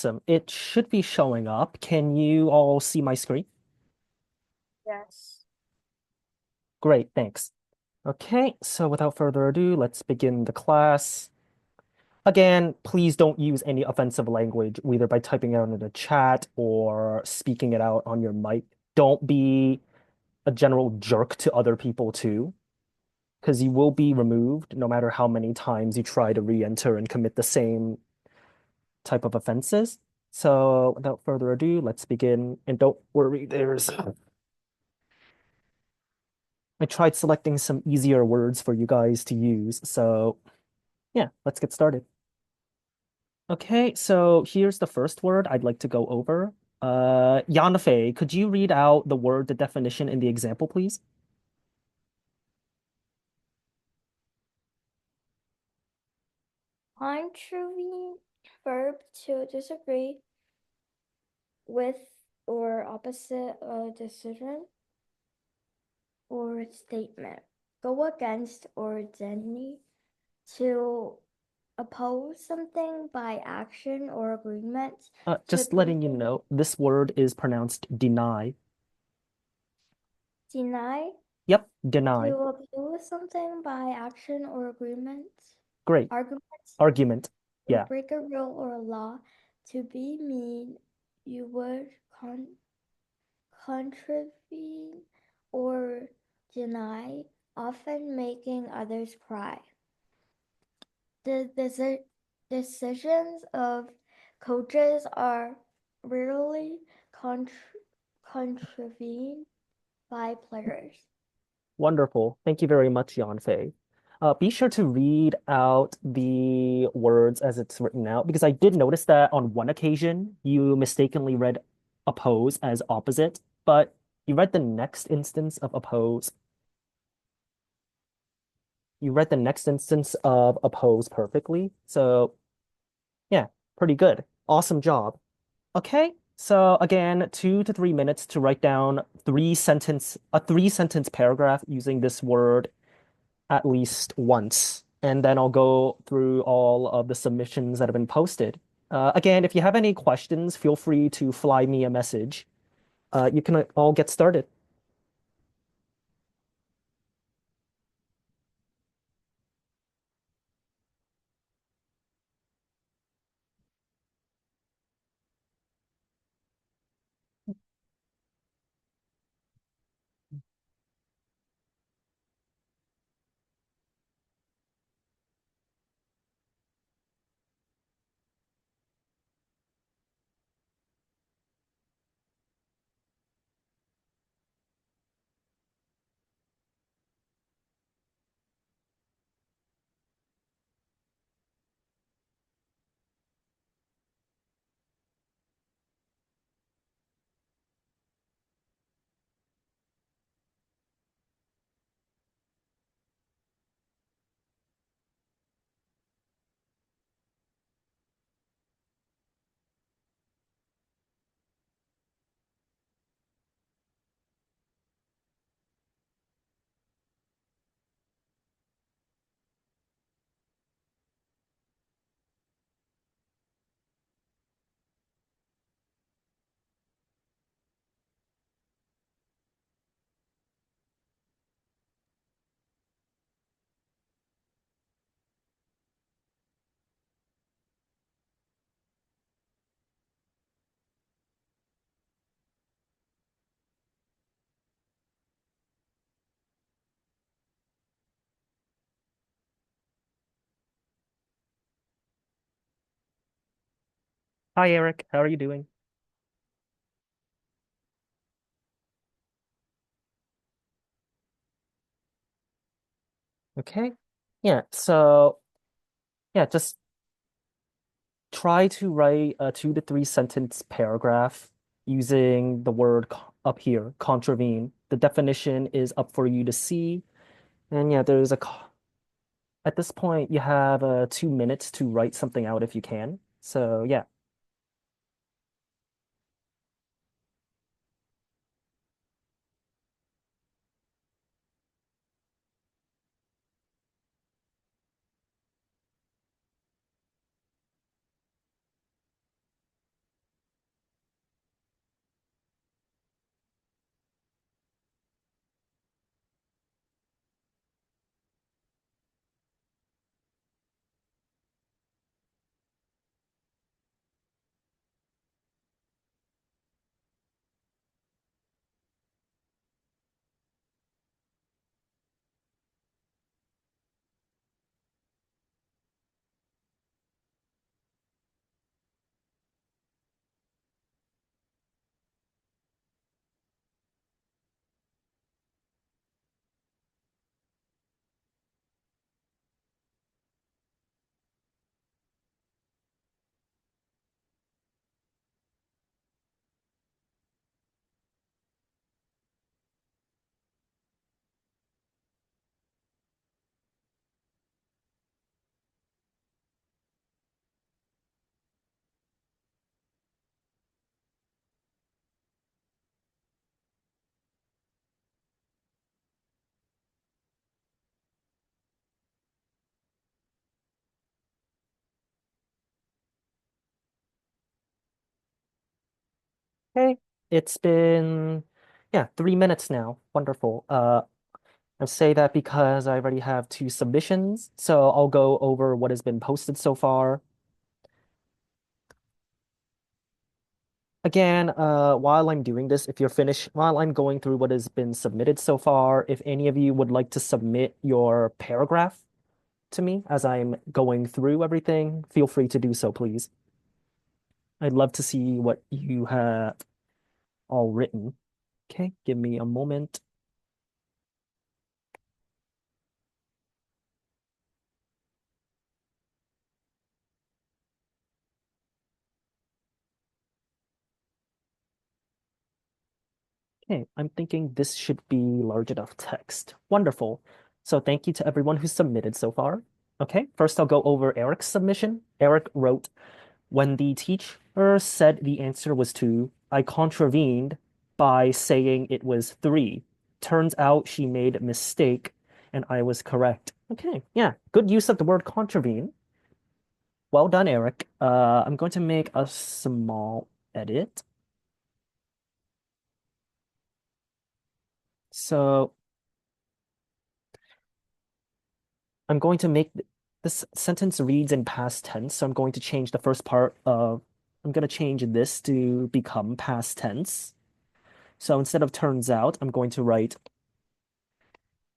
Awesome. It should be showing up. Can you all see my screen? Yes. Great, thanks. Okay, so without further ado, let's begin the class. Again, please don't use any offensive language, either by typing it out in the chat or speaking it out on your mic. Don't be a general jerk to other people too, because you will be removed no matter how many times you try to re-enter and commit the same type of offenses. So without further ado, let's begin. And don't worry, I tried selecting some easier words for you guys to use. So yeah, let's get started. Okay, so here's the first word I'd like to go over. Yanfei, could you read out the word, the definition in the example, please? Contrary verb to disagree with or opposite a decision or statement. Go against or deny to oppose something by action or agreement. To Just letting you be know, this word is pronounced deny. deny. Yep, deny. To oppose something by action or agreement. Great. Argument. Argument. To Yeah, break a rule or a law. To be mean. You would contravene or deny, often making others cry. The decisions of coaches are rarely contravened by players. wonderful. Thank you very much, Yanfei. Be sure to read out the words as it's written out, because I did notice that on one occasion you mistakenly read oppose as opposite, but you read the next instance of oppose. You read the next instance of oppose perfectly. So yeah, pretty good. Awesome job. Okay, so again, 2 to 3 minutes to write down a 3 sentence paragraph using this word at least once. And then I'll go through all of the submissions that have been posted. Again, if you have any questions, feel free to fly me a message. You can all get started. Hi, Eric. How are you doing? Okay. Yeah, so yeah, just try to write a 2 to 3 sentence paragraph using the word up here, contravene. The definition is up for you to see. And yeah, at this point, you have 2 minutes to write something out if you can. So yeah. Okay, it's been, yeah, 3 minutes now. Wonderful. I say that because I already have two submissions, so I'll go over what has been posted so far. Again, while I'm doing this, if you're finished, while I'm going through what has been submitted so far, if any of you would like to submit your paragraph to me as I'm going through everything, feel free to do so, please. I'd love to see what you have all written. Okay, give me a moment. Okay, I'm thinking this should be large enough text. Wonderful. So thank you to everyone who submitted so far. Okay, first I'll go over Eric's submission. Eric wrote, when the teacher said the answer was 2, I contravened by saying it was 3. Turns out she made a mistake and I was correct. Okay, yeah, good use of the word contravene. Well done, Eric. I'm going to make a small edit. So I'm going to make this sentence reads in past tense. So I'm going to change the first part of, I'm going to change this to become past tense. So instead of turns out, I'm going to write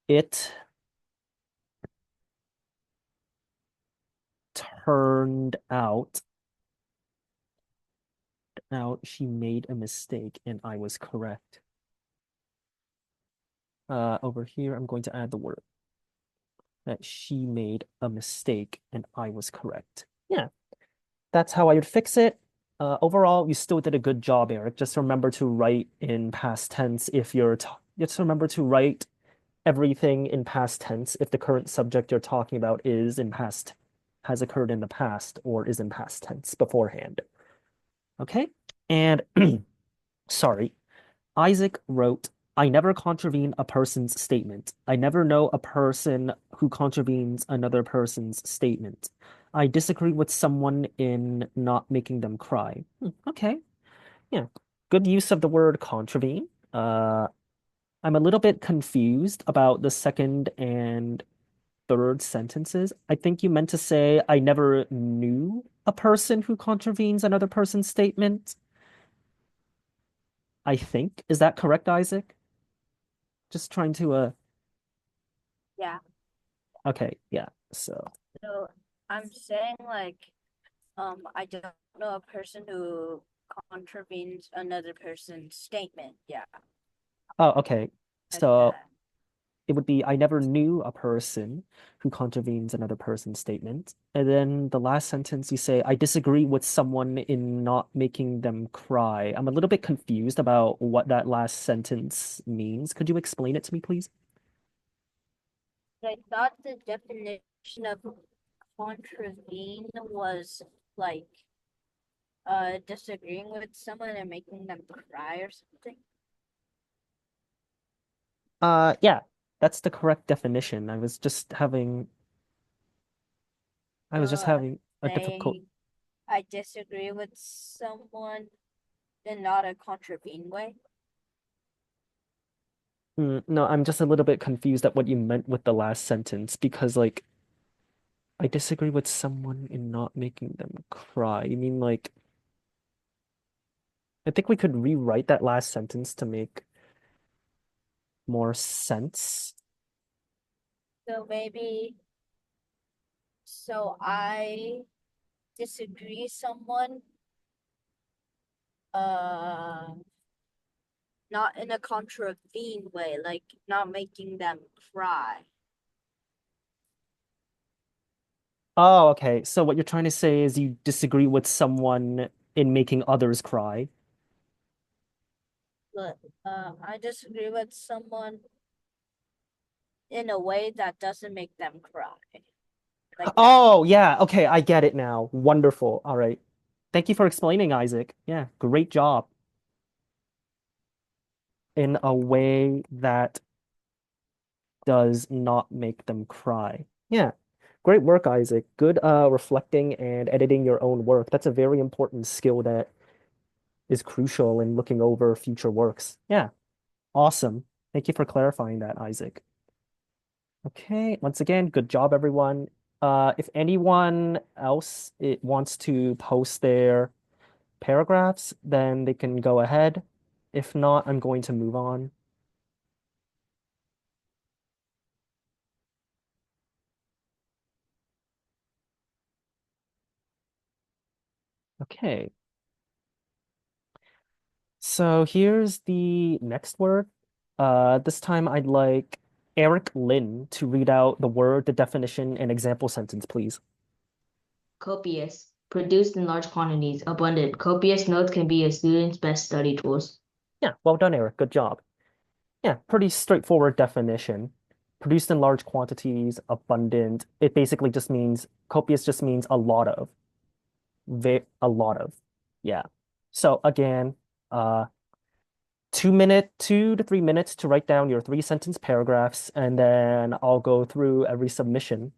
it turned out she made a mistake and I was correct. Over here, I'm going to add the word that she made a mistake and I was correct. Yeah, that's how I would fix it. Overall, you still did a good job, Eric. Just remember to write in past tense if you're just remember to write everything in past tense if the current subject you're talking about is in past, has occurred in the past or is in past tense beforehand. Okay? And sorry, Isaac wrote, I never contravene a person's statement. I never know a person who contravenes another person's statement. I disagree with someone in not making them cry. Okay, yeah. Good use of the word contravene. I'm a little bit confused about the second and third sentences. I think you meant to say, I never knew a person who contravenes another person's statement. I think. Is that correct, Isaac? Just trying to Yeah. okay, yeah. So So I'm saying like I don't know a person who contravenes another person's statement. Yeah, oh, okay. like So that. it would be I never knew a person who contravenes another person's statement. And then the last sentence you say, I disagree with someone in not making them cry. I'm a little bit confused about what that last sentence means. Could you explain it to me, please? I thought the definition of contravene was like disagreeing with someone and making them cry or something. Yeah, that's the correct definition. I was just So having a difficult. saying I disagree with someone in not a contravene way. No, I'm just a little bit confused at what you meant with the last sentence because, like, I disagree with someone in not making them cry. You mean, like, I think we could rewrite that last sentence to make more sense. So maybe so I disagree someone uh not in a contravene way, like not making them cry. Oh, okay. So what you're trying to say is you disagree with someone in making others cry. But I disagree with someone in a way that doesn't make them cry. Like that. Oh, yeah. Okay, I get it now. Wonderful. All right. Thank you for explaining, Isaac. Yeah, great job. In a way that does not make them cry. Yeah. Great work, Isaac. Good reflecting and editing your own work. That's a very important skill that is crucial in looking over future works. Yeah, awesome. Thank you for clarifying that, Isaac. Okay, once again, good job, everyone. If anyone else wants to post their paragraphs, then they can go ahead. If not, I'm going to move on. Okay. So here's the next word. This time I'd like Eric Lin to read out the word, the definition, and example sentence, please. Copious, produced in large quantities, abundant. Copious notes can be a student's best study tools. Yeah, well done, Eric. Good job. Yeah, pretty straightforward definition. Produced in large quantities, abundant. It basically just means copious just means a lot of. A lot of. Yeah. So again, 2 to 3 minutes to write down your 3 sentence paragraphs, and then I'll go through every submission.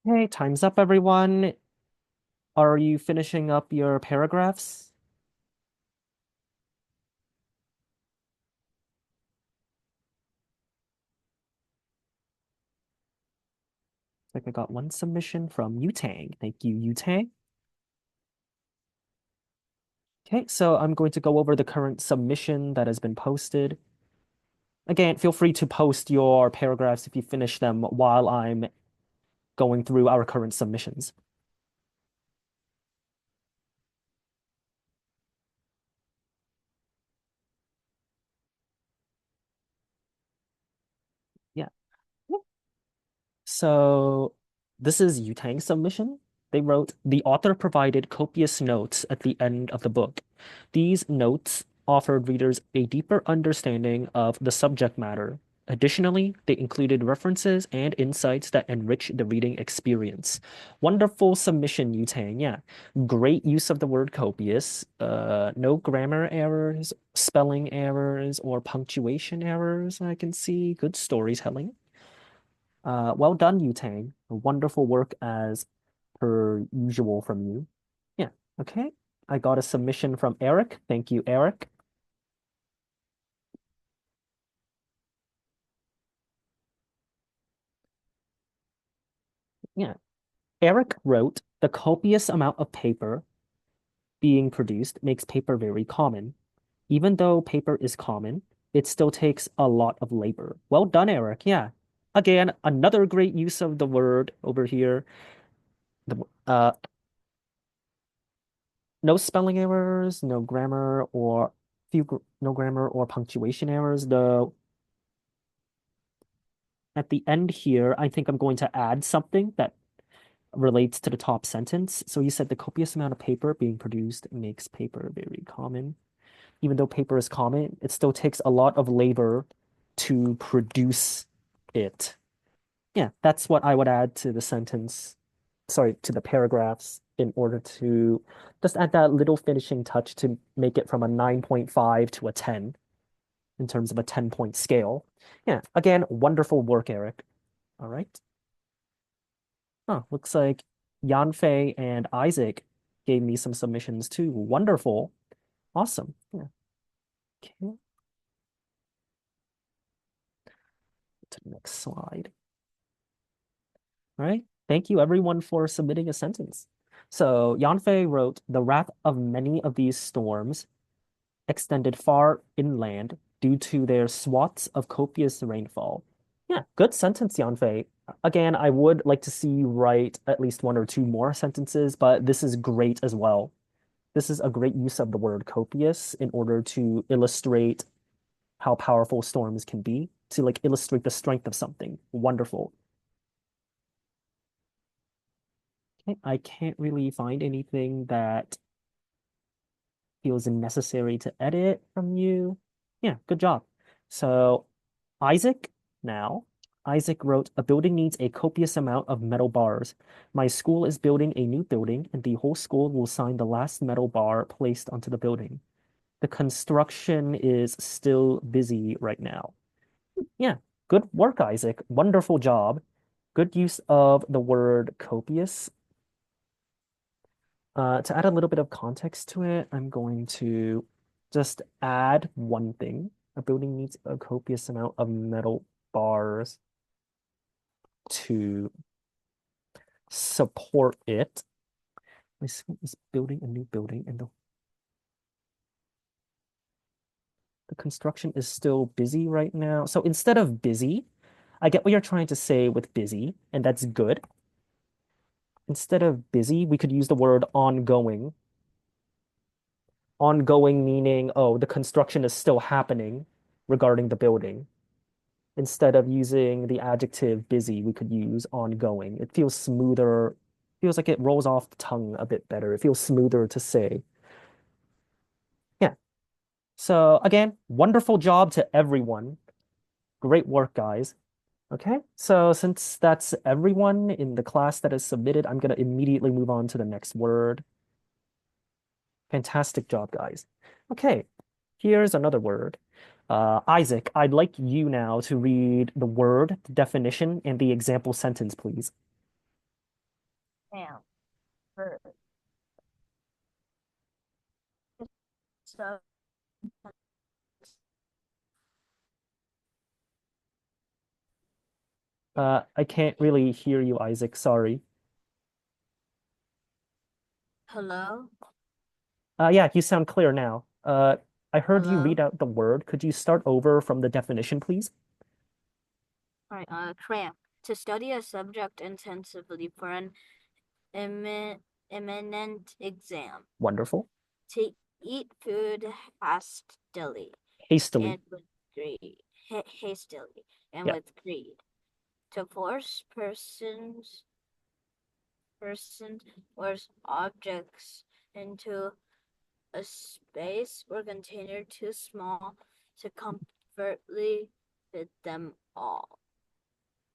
Okay, time's up, everyone. Are you finishing up your paragraphs? Like I got one submission from Yutang. Thank you, Yutang. Okay, so I'm going to go over the current submission that has been posted. Again, feel free to post your paragraphs if you finish them while I'm going through our current submissions. So this is Yutang's submission. They wrote, the author provided copious notes at the end of the book. These notes offered readers a deeper understanding of the subject matter. Additionally, they included references and insights that enrich the reading experience. Wonderful submission, Yutang. Yeah. Great use of the word copious. No grammar errors, spelling errors, or punctuation errors. I can see good storytelling. Well done, Yutang. Wonderful work as per usual from you. Yeah, okay. I got a submission from Eric. Thank you, Eric. Yeah. Eric wrote, the copious amount of paper being produced makes paper very common. Even though paper is common, it still takes a lot of labor. Well done, Eric. Yeah. Again, another great use of the word over here. No spelling errors, no grammar or no grammar or punctuation errors. Though at the end here, I think I'm going to add something that relates to the top sentence. So you said the copious amount of paper being produced makes paper very common. Even though paper is common, it still takes a lot of labor to produce it. Yeah, that's what I would add to the sentence, sorry, to the paragraphs in order to just add that little finishing touch to make it from a 9.5 to a 10 in terms of a 10-point scale. Yeah, again, wonderful work, Eric. All right. Oh, looks like Yanfei and Isaac gave me some submissions too. Wonderful. Awesome. Yeah. Okay. To the next slide. All right. Thank you everyone for submitting a sentence. So Yanfei wrote, the wrath of many of these storms extended far inland due to their swaths of copious rainfall. Yeah, good sentence, Yanfei. Again, I would like to see you write at least one or two more sentences, but this is great as well. This is a great use of the word copious in order to illustrate how powerful storms can be, to like illustrate the strength of something. Wonderful. Okay, I can't really find anything that feels necessary to edit from you. Yeah, good job. So Isaac now. Isaac wrote, a building needs a copious amount of metal bars. My school is building a new building, and the whole school will sign the last metal bar placed onto the building. The construction is still busy right now. Yeah, good work, Isaac. Wonderful job. Good use of the word copious. To add a little bit of context to it, I'm going to just add one thing. A building needs a copious amount of metal bars to support it. My school is building a new building and the construction is still busy right now. So instead of busy, I get what you're trying to say with busy, and that's good. Instead of busy, we could use the word ongoing. Ongoing meaning, oh, the construction is still happening regarding the building. Instead of using the adjective busy, we could use ongoing. It feels smoother, feels like it rolls off the tongue a bit better. It feels smoother to say. Yeah. So again, wonderful job to everyone. Great work, guys. Okay, so since that's everyone in the class that is submitted, I'm going to immediately move on to the next word. Fantastic job, guys. Okay, here's another word. Isaac, I'd like you now to read the word, the definition, and the example sentence, please. Now, verb. So, I can't really hear you, Isaac. Sorry. hello? Yeah, you sound clear now. I heard you Hello? read out the word. Could you start over from the definition, please? All right, cram. To study a subject intensively for an imminent exam. Wonderful. To eat food hastily Hastily. and with greed. Hastily and Yeah. with greed. to force persons or objects into a space or container too small to comfortably fit them all.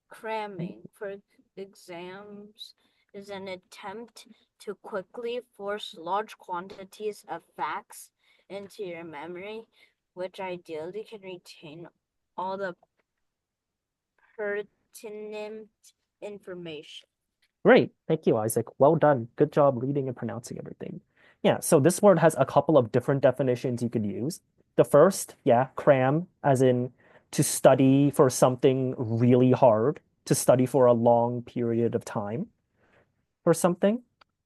Cramming, for exams, is an attempt to quickly force large quantities of facts into your memory, which ideally can retain all the pertinent information. Great. Thank you, Isaac. Well done. Good job reading and pronouncing everything. Yeah, so this word has a couple of different definitions you could use. The first, yeah, cram, as in to study for something really hard, to study for a long period of time for something.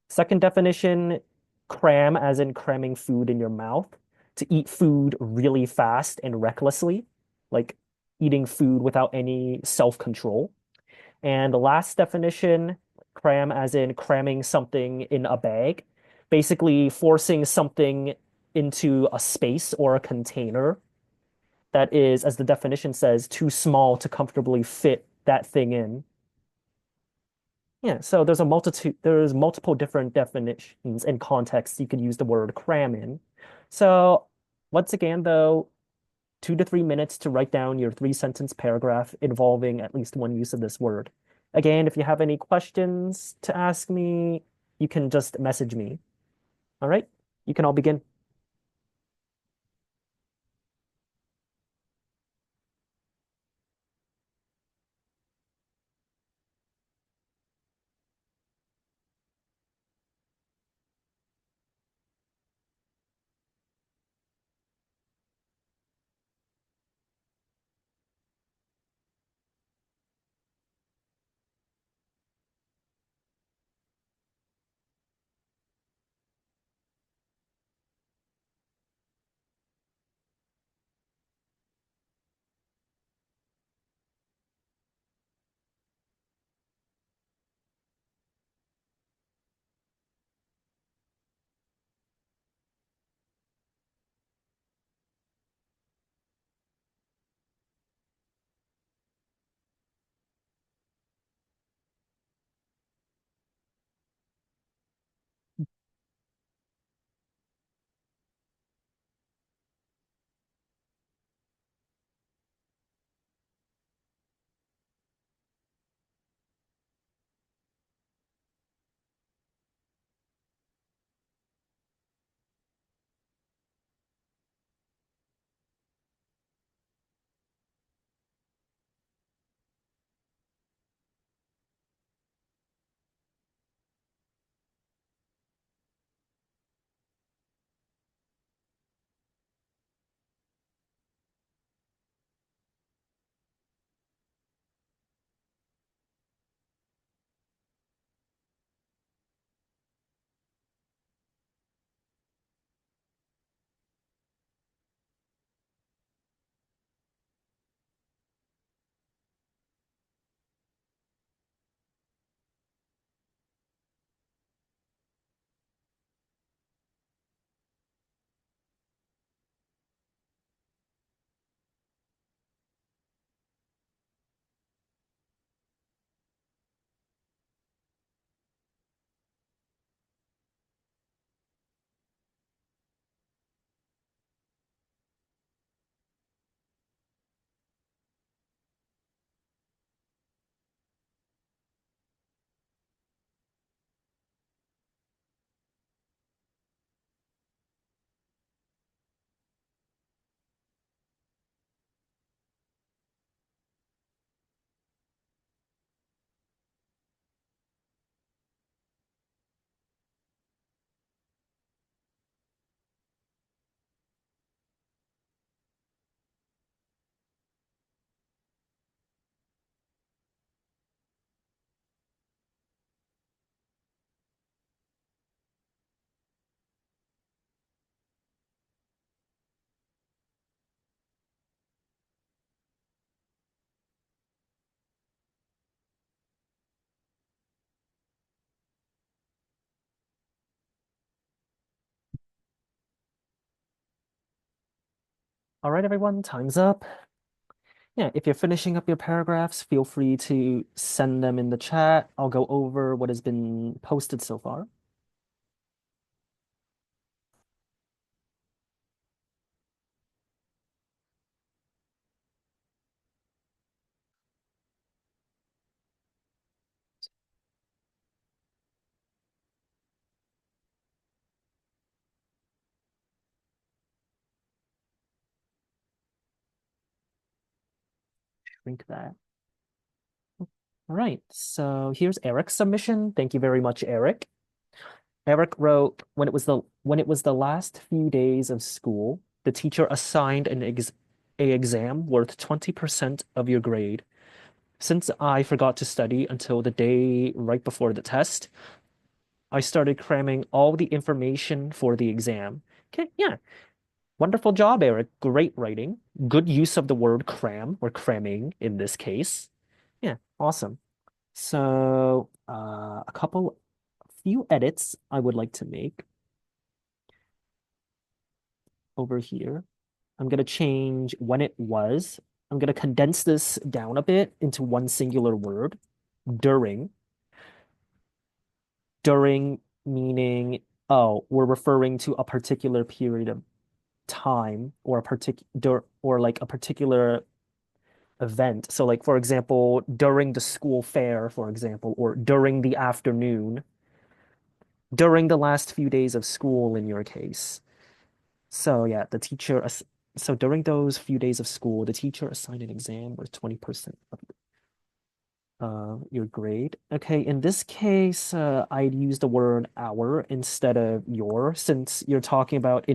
Second definition, cram, as in cramming food in your mouth, to eat food really fast and recklessly, like eating food without any self-control. And the last definition, cram as in cramming something in a bag, basically forcing something into a space or a container that is, as the definition says, too small to comfortably fit that thing in. Yeah, so there's multiple different definitions and contexts you could use the word cram in. So once again, though, 2 to 3 minutes to write down your three-sentence paragraph involving at least one use of this word. Again, if you have any questions to ask me, you can just message me. All right, you can all begin. All right, everyone, time's up. Yeah, if you're finishing up your paragraphs, feel free to send them in the chat. I'll go over what has been posted so far. Shrink that. All right, so here's Eric's submission. Thank you very much, Eric. Eric wrote, when it was the last few days of school, the teacher assigned a exam worth 20% of your grade. Since I forgot to study until the day right before the test, I started cramming all the information for the exam. Okay, yeah. Wonderful job, Eric. Great writing. Good use of the word cram or cramming in this case. Yeah, awesome. So, few edits I would like to make over here. I'm going to change when it was. I'm going to condense this down a bit into one singular word, during. During meaning, oh, we're referring to a particular period of time or like a particular event. So like for example, during the school fair, for example, or during the afternoon, during the last few days of school in your case. So yeah, so during those few days of school, the teacher assigned an exam worth 20% of your grade. Okay, in this case, I'd use the word hour instead of your, since you're talking about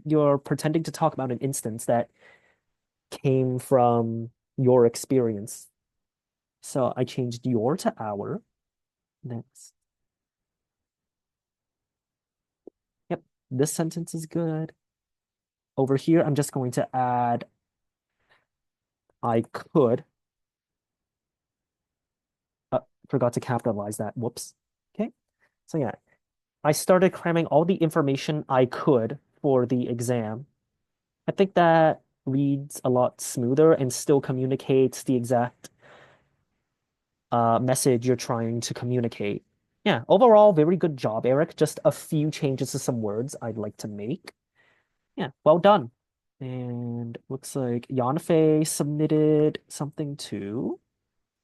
you're pretending to talk about an instance that came from your experience. So I changed your to our. Next. Yep, this sentence is good. Over here, I'm just going to add I could. Forgot to capitalize that. Whoops. Okay. So yeah, I started cramming all the information I could for the exam. I think that reads a lot smoother and still communicates the exact message you're trying to communicate. Yeah, overall, very good job, Eric. Just a few changes to some words I'd like to make. Yeah, well done. And looks like Yanfei submitted something too.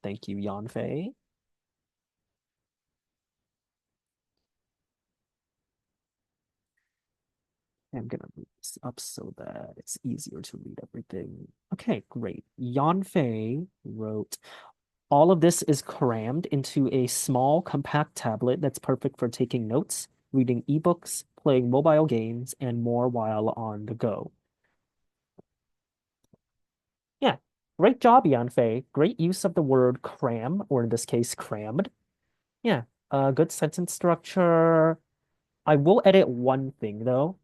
Thank you, Yanfei. I'm gonna move this up so that it's easier to read everything. Okay, great. Yanfei wrote, all of this is crammed into a small, compact tablet that's perfect for taking notes, reading ebooks, playing mobile games, and more while on the go. Yeah, great job, Yanfei. Great use of the word cram, or in this case, crammed. Yeah, good sentence structure. I will edit one thing though.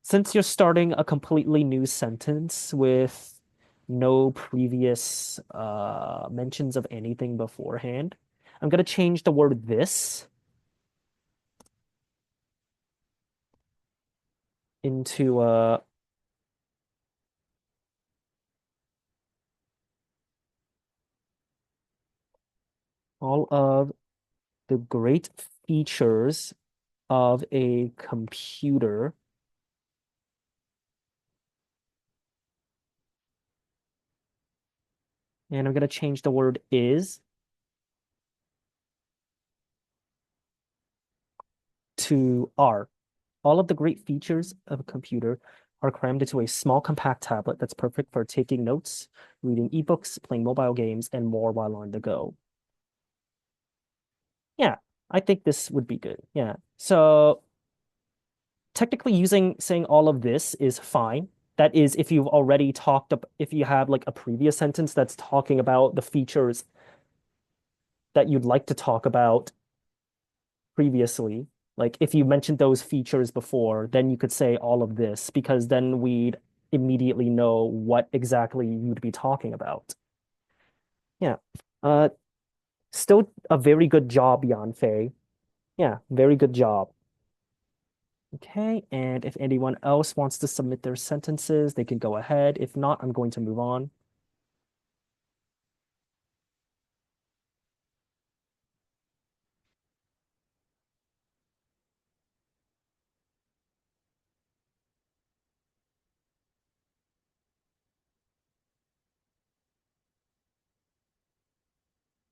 Since you're starting a completely new sentence with no previous mentions of anything beforehand, I'm going to change the word this into all of the great features of a computer. And I'm going to change the word is to are. All of the great features of a computer are crammed into a small compact tablet that's perfect for taking notes, reading ebooks, playing mobile games, and more while on the go. Yeah, I think this would be good. Yeah. So technically saying all of this is fine. That is if you've already if you have like a previous sentence that's talking about the features that you'd like to talk about previously. Like if you mentioned those features before, then you could say all of this because then we'd immediately know what exactly you'd be talking about. Yeah. Uh, Still a very good job, Yanfei. Yeah, very good job. Okay, and if anyone else wants to submit their sentences, they can go ahead. If not, I'm going to move on.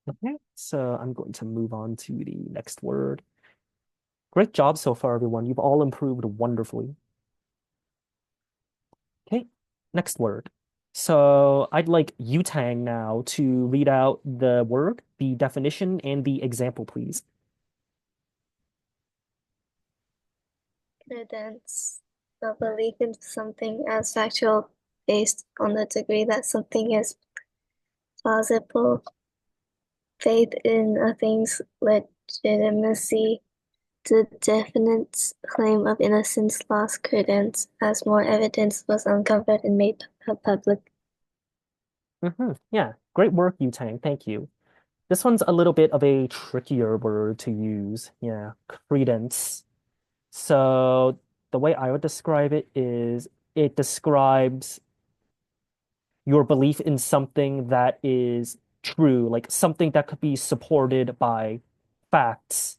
Okay, so I'm going to move on to the next word. Great job so far, everyone. You've all improved wonderfully. Okay, next word. So I'd like Yutang now to read out the word, the definition, and the example, please. Credence, the belief in something as factual based on the degree that something is plausible, faith in a thing's legitimacy, the defendant's claim of innocence lost credence as more evidence was uncovered and made public. Yeah, great work, Yutang. Thank you. This one's a little bit of a trickier word to use. Yeah, credence. So the way I would describe it is it describes your belief in something that is true, like something that could be supported by facts,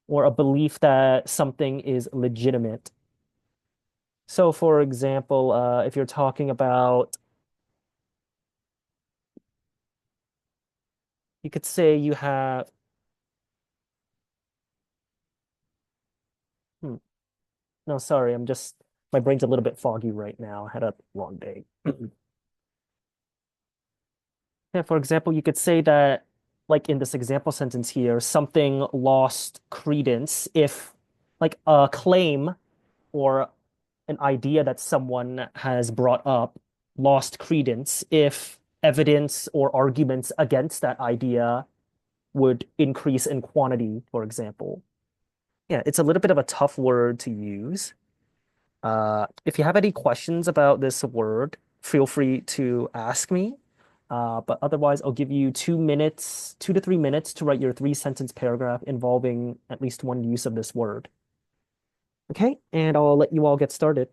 or a belief that something is legitimate. So, for example, if you're talking about, you could say you have, hmm, no, sorry, my brain's a little bit foggy right now. I had a long day. Yeah, for example, you could say that, like in this example sentence here, something lost credence if, like, a claim or an idea that someone has brought up lost credence if evidence or arguments against that idea would increase in quantity, for example. Yeah, it's a little bit of a tough word to use. If you have any questions about this word, feel free to ask me. But otherwise, I'll give you 2 minutes, 2 to 3 minutes to write your three-sentence paragraph involving at least one use of this word. Okay, and I'll let you all get started.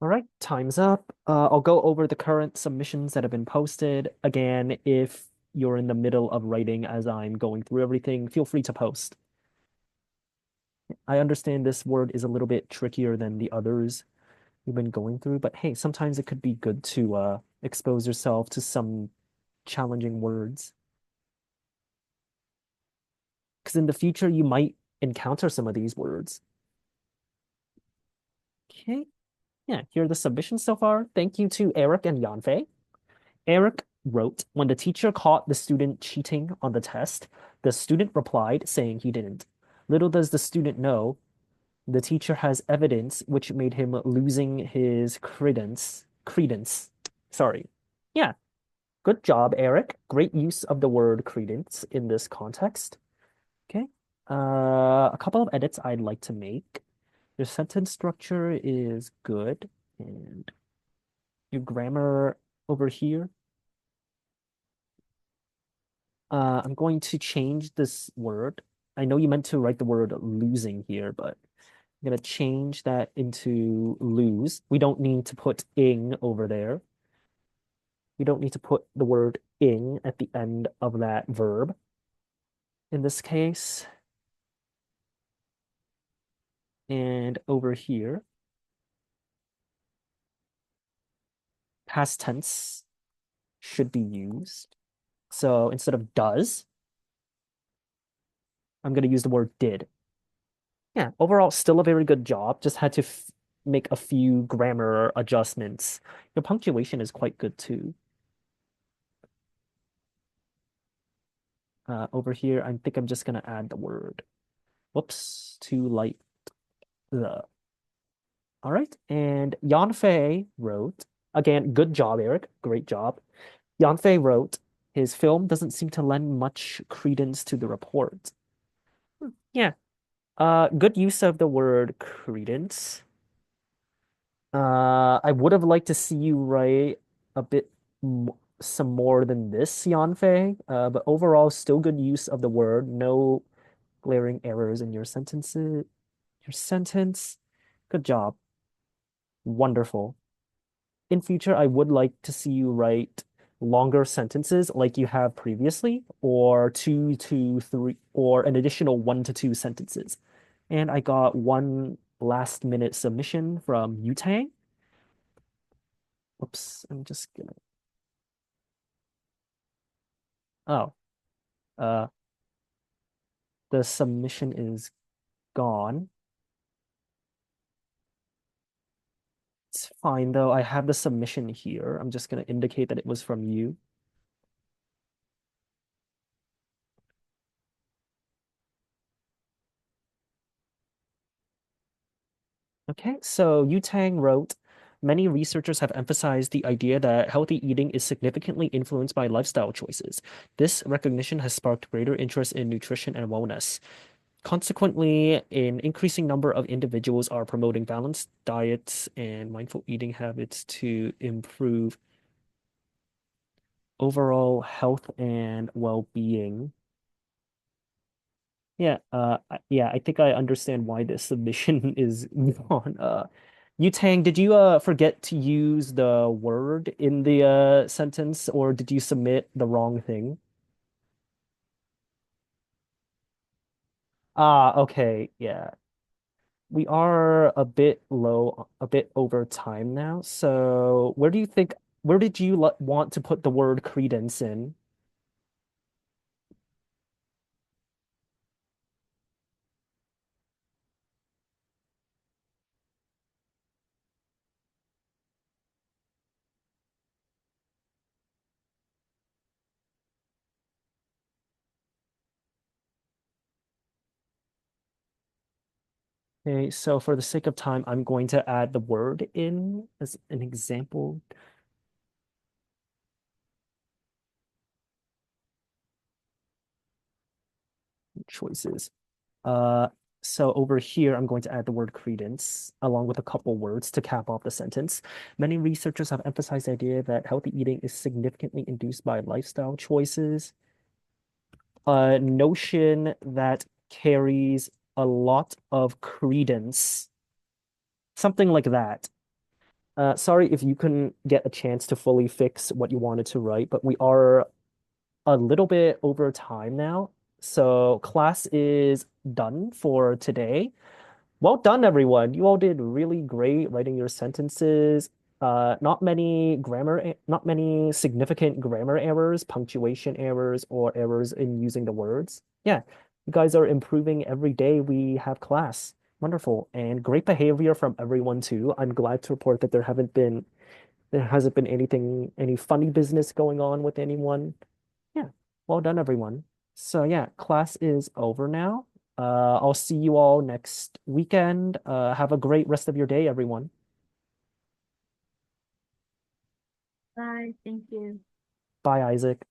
All right, time's up. I'll go over the current submissions that have been posted. Again, if you're in the middle of writing as I'm going through everything, feel free to post. I understand this word is a little bit trickier than the others we've been going through, but hey, sometimes it could be good to expose yourself to some challenging words. Because in the future, you might encounter some of these words. Okay. Yeah, here are the submissions so far. Thank you to Eric and Yanfei. Eric wrote, when the teacher caught the student cheating on the test, the student replied saying he didn't. Little does the student know, the teacher has evidence which made him losing his credence. Sorry. Yeah. Good job, Eric. Great use of the word credence in this context. Okay. A couple of edits I'd like to make. Your sentence structure is good, and your grammar over here. I'm going to change this word. I know you meant to write the word losing here, but I'm going to change that into lose. We don't need to put ing over there. We don't need to put the word ing at the end of that verb. In this case, and over here, past tense should be used. So instead of does, I'm going to use the word did. Yeah, overall, still a very good job. Just had to make a few grammar adjustments. Your punctuation is quite good too. Over here, I think I'm just going to add the word. Whoops, too light. The. All right, and Yanfei wrote, again, good job, Eric. Great job. Yanfei wrote, his film doesn't seem to lend much credence to the report. Yeah. Good use of the word credence. I would have liked to see you write a bit some more than this, Yanfei. But overall, still good use of the word. No glaring errors in your sentences. Your sentence. Good job. Wonderful. In future, I would like to see you write longer sentences like you have previously, or 2 to 3, or an additional 1 to 2 sentences. And I got one last minute submission from Yutang. Oops, I'm just gonna. Oh, uh, the submission is gone. It's fine though. I have the submission here. I'm just gonna indicate that it was from you. Okay, so Yutang wrote, many researchers have emphasized the idea that healthy eating is significantly influenced by lifestyle choices. This recognition has sparked greater interest in nutrition and wellness. Consequently, an increasing number of individuals are promoting balanced diets and mindful eating habits to improve overall health and well-being. Yeah, yeah, I think I understand why this submission is on. Yutang, did you forget to use the word in the sentence, or did you submit the wrong thing? Ah, okay, yeah. We are a bit low, a bit over time now. So where did you want to put the word credence in? Okay, so for the sake of time, I'm going to add the word in as an example. Choices. Uh, so over here, I'm going to add the word credence along with a couple words to cap off the sentence. Many researchers have emphasized the idea that healthy eating is significantly induced by lifestyle choices. A notion that carries a lot of credence, something like that. Sorry if you couldn't get a chance to fully fix what you wanted to write, but we are a little bit over time now. So class is done for today. Well done, everyone. You all did really great writing your sentences. Not many significant grammar errors, punctuation errors, or errors in using the words. Yeah, you guys are improving every day we have class. Wonderful. And great behavior from everyone too. I'm glad to report that there hasn't been any funny business going on with anyone. Yeah, well done, everyone. So yeah, class is over now. I'll see you all next weekend. Have a great rest of your day, everyone. Bye. Thank you. Bye, Isaac.